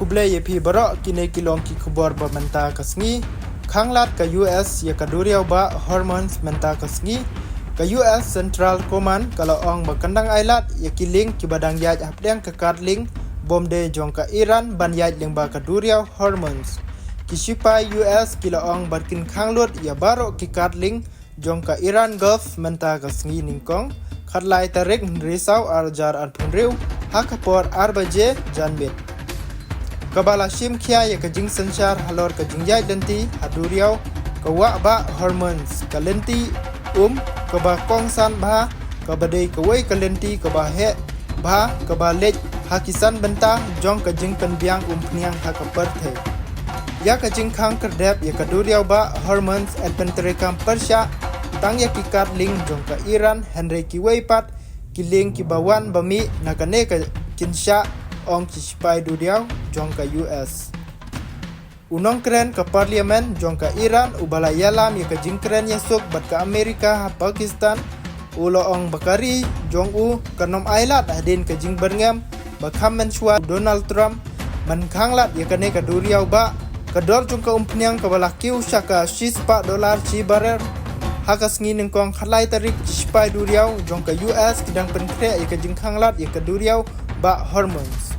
kuble ye phi barok kine kilong ki khubor ba menta kasngi khanglat ka US ye ka duriau ba hormones menta kasngi ka US Central Command kalau ong ba kandang ailat ye kiling ki badang yaj apdeng ka kadling bomde jong ka Iran ban yaj leng ba ka duriau hormones ki sipai US kila ong barkin khanglut ya barok ki kadling jong ka Iran Gulf menta kasngi ningkong khatlai tarik risau arjar arpunriu hakapor arbaje janbet kabala shim khia ya kajing sanchar halor kajing jai denti haduriau kawa ba hormones kalenti kaba kongsan ba kabadei kawai kalenti kaba he ba kaba lej hakisan benta jong kajing penbiang pniang hakapar the ya kajing khang kerdep ya kaduriau ba hormones adpenterekam persya tang ya kikat ling jong ka Iran Henry kiwai pat kiling kibawan bami nakane ka kinsha ong kispai duriau jong ka US. Unong keren ka parliament jong ka Iran ubala yalam ya ka jingkren yasuk bat ka Amerika ha Pakistan ulo ong bakari jong kanom ailat adin ka jing berngam bakham menshwa Donald Trump man khanglat ya kane ka duriau ba kador jong ka umpniang ka bala kiu shaka $6 chi barer hakas ngin kong khalai tarik kispai duriau jong ka US kidang penkre ya ka jing khanglat ya ka duriau ba hormones